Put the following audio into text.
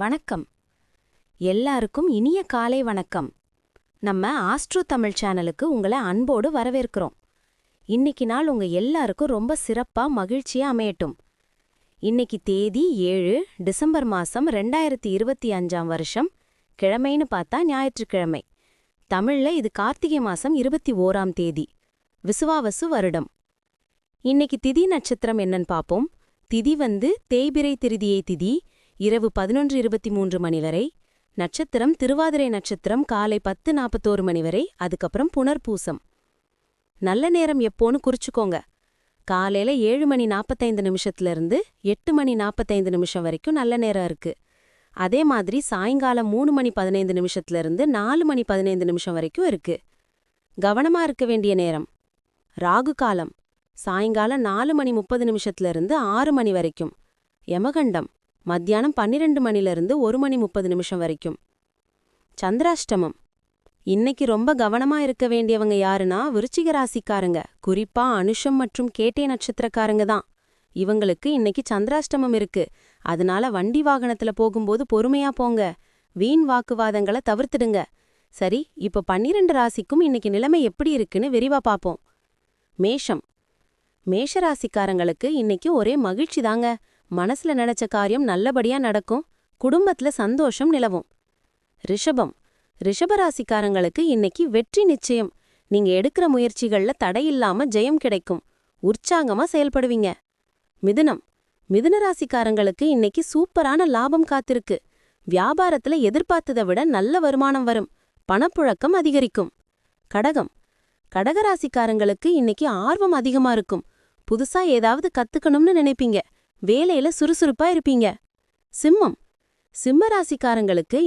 வணக்கம். எல்லாருக்கும் இனிய காலை வணக்கம். நம்ம ஆஸ்ட்ரோ தமிழ் சேனலுக்கு உங்களை அன்போடு வரவேற்கிறோம். இன்னைக்கு நாள் உங்க எல்லாருக்கும் ரொம்ப சிறப்பா மகிழ்ச்சியா அமையட்டும். இன்னைக்கு தேதி 7 டிசம்பர் மாசம் 2025 வருஷம். கிழமைன்னு பார்த்தா ஞாயிற்றுக்கிழமை. தமிழ்ல இது கார்த்திகை மாசம் 21ஆம் தேதி. விசுவாவசு வருடம். இன்னைக்கு திதி நட்சத்திரம் என்னன்னு பாப்போம். திதி தேய்பிறை திருதியை திதி இரவு 11:23 மணி வரை. நட்சத்திரம் திருவாதிரை நட்சத்திரம் காலை 10:41 மணி வரை. அதுக்கப்புறம் புனர்பூசம். நல்ல நேரம் எப்போன்னு குறிச்சுக்கோங்க. காலையில 7:45 8:45 வரைக்கும் நல்ல நேரம் இருக்கு. அதே மாதிரி சாயங்காலம் 3:15 4:15 வரைக்கும் இருக்கு. கவனமா இருக்க வேண்டிய நேரம். ராகு காலம் சாயங்காலம் 4:30 6 மணி வரைக்கும். யமகண்டம் மத்தியானம் 12 1:30 வரைக்கும். சந்திராஷ்டமம் இன்னைக்கு ரொம்ப கவனமா இருக்க வேண்டியவங்க யாருன்னா விருச்சிக ராசிக்காரங்க, குறிப்பா அனுஷம் மற்றும் கேட்டை நட்சத்திரக்காரங்க தான். இவங்களுக்கு இன்னைக்கு சந்திராஷ்டமம் இருக்கு. அதனால வண்டி வாகனத்துல போகும்போது பொறுமையா போங்க. வீண் வாக்குவாதங்களை தவிர்த்துடுங்க. சரி, இப்ப 12 ராசிக்கும் இன்னைக்கு நிலைமை எப்படி இருக்குன்னு விரிவா பாப்போம். மேஷம் மேஷராசிக்காரங்களுக்கு இன்னைக்கு ஒரே மகிழ்ச்சி தாங்க. மனசுல நினைச்ச காரியம் நல்லபடியா நடக்கும். குடும்பத்துல சந்தோஷம் நிலவும். ரிஷபம் ரிஷபராசிக்காரங்களுக்கு இன்னைக்கு வெற்றி நிச்சயம். நீங்க எடுக்கிற முயற்சிகள்ல தடையில்லாம ஜெயம் கிடைக்கும். உற்சாகமா செயல்படுவீங்க. மிதுனம் மிதுனராசிக்காரங்களுக்கு இன்னைக்கு சூப்பரான லாபம் காத்திருக்கு. வியாபாரத்துல எதிர்பார்த்ததை விட நல்ல வருமானம் வரும். பணப்புழக்கம் அதிகரிக்கும். கடகம் கடகராசிக்காரங்களுக்கு இன்னைக்கு ஆர்வம் அதிகமா இருக்கும். புதுசா ஏதாவது கத்துக்கணும்னு நினைப்பீங்க. வேலையில சுறுசுறுப்பா இருப்பீங்க. சிம்மம் சிம்மராசிக்காரங்களுக்கு